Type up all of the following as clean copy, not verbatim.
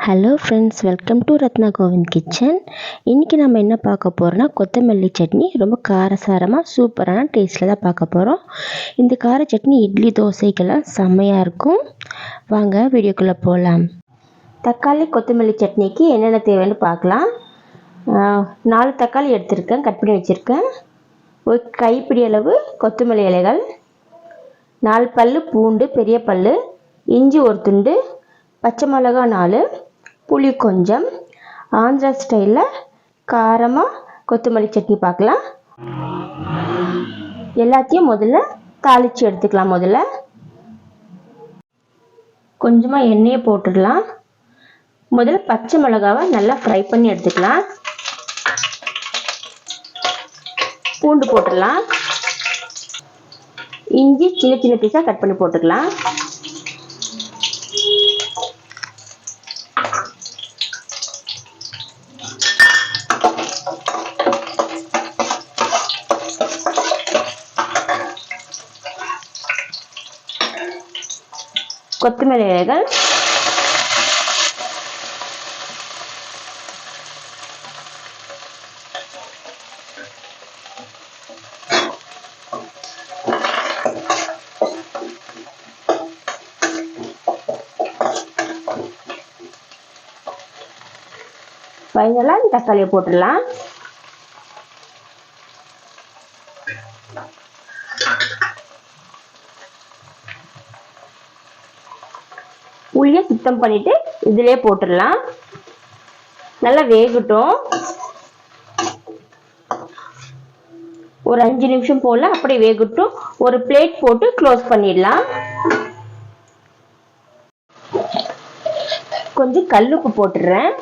Hello friends, welcome to Ratna Kovind kitchen. இன்றைக்கி நம்ம என்ன பார்க்க போகிறோன்னா கொத்தமல்லி சட்னி. ரொம்ப காரசாரமாக சூப்பரான டேஸ்ட்டில் தான் பார்க்க போகிறோம். இந்த கார சட்னி இட்லி தோசைக்கெல்லாம் செம்மையாக இருக்கும். வாங்க வீடியோக்குள்ளே போகலாம். தக்காளி கொத்தமல்லி சட்னிக்கு என்னென்ன தேவைன்னு பார்க்கலாம். 4 தக்காளி எடுத்திருக்கேன், கட் பண்ணி வச்சுருக்கேன். ஒரு கைப்பிடி அளவு கொத்தமல்லி இலைகள், 4 பல் பூண்டு, பெரிய பல், இஞ்சி ஒரு துண்டு, பச்சை மிளகா 4, புளி கொஞ்சம். ஆந்திரா ஸ்டைலில் காரமாக கொத்தமல்லி சட்னி பார்க்கலாம். எல்லாத்தையும் முதல்ல தாளித்து எடுத்துக்கலாம். முதல்ல கொஞ்சமாக எண்ணெயை போட்டுடலாம். முதல்ல பச்சை மிளகாவை நல்லா ஃப்ரை பண்ணி எடுத்துக்கலாம். பூண்டு போட்டுடலாம். இஞ்சி சின்ன சின்ன பீஸாக கட் பண்ணி போட்டுக்கலாம். கொத்தமல்லி இலைகள், ஃபைனலாக தக்காளியை போட்டுடலாம். புளியை சுத்தம் பண்ணிட்டு இதிலே போட்டுடலாம். நல்லா வேகட்டும். ஒரு 5 நிமிஷம் போல அப்படியே வேகட்டும். ஒரு பிளேட் போட்டு க்ளோஸ் பண்ணிடலாம். கொஞ்சம் கல்லுப்பு போட்டுடுறேன்.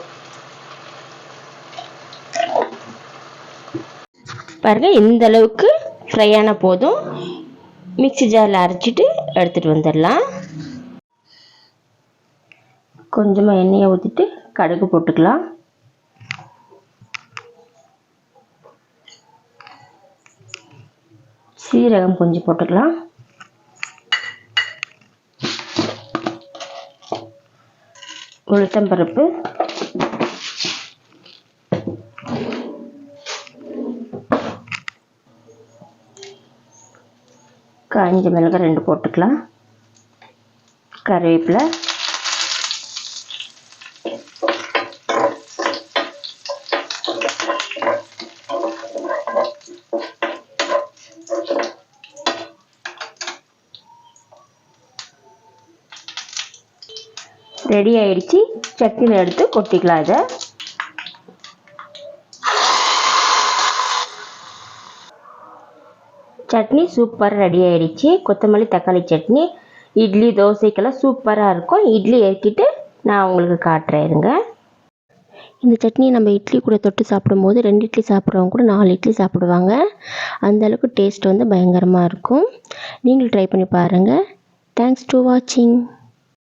பாருங்க, இந்த அளவுக்கு ஃப்ரை ஆன போதும். மிக்ஸி ஜாரில் அரைச்சிட்டு எடுத்துட்டு வந்துடலாம். கொஞ்சமாக எண்ணெயை ஊற்றிட்டு கடுகு போட்டுக்கலாம். சீரகம் கொஞ்சம் போட்டுக்கலாம். உளுத்தம்பருப்பு, காஞ்ச மிளகாய் 2 போட்டுக்கலாம். கருவேப்பிலை, ரெடி ஆயிடுச்சு. சட்னியில் எடுத்து கொட்டிக்கலாம். இதை சட்னி சூப்பராக ரெடி ஆயிடுச்சு. கொத்தமல்லி தக்காளி சட்னி இட்லி தோசைக்கெல்லாம் சூப்பராக இருக்கும். இட்லி இறக்கிட்டு நான் உங்களுக்கு காட்டுறேன். இருங்க. இந்த சட்னி நம்ம இட்லி கூட தொட்டு சாப்பிடும்போது 2 இட்லி சாப்பிட்றவங்க கூட 4 இட்லி சாப்பிடுவாங்க. அந்தளவுக்கு டேஸ்ட் பயங்கரமாக இருக்கும். நீங்களும் ட்ரை பண்ணி பாருங்கள். தேங்க்ஸ் டு வாட்சிங்.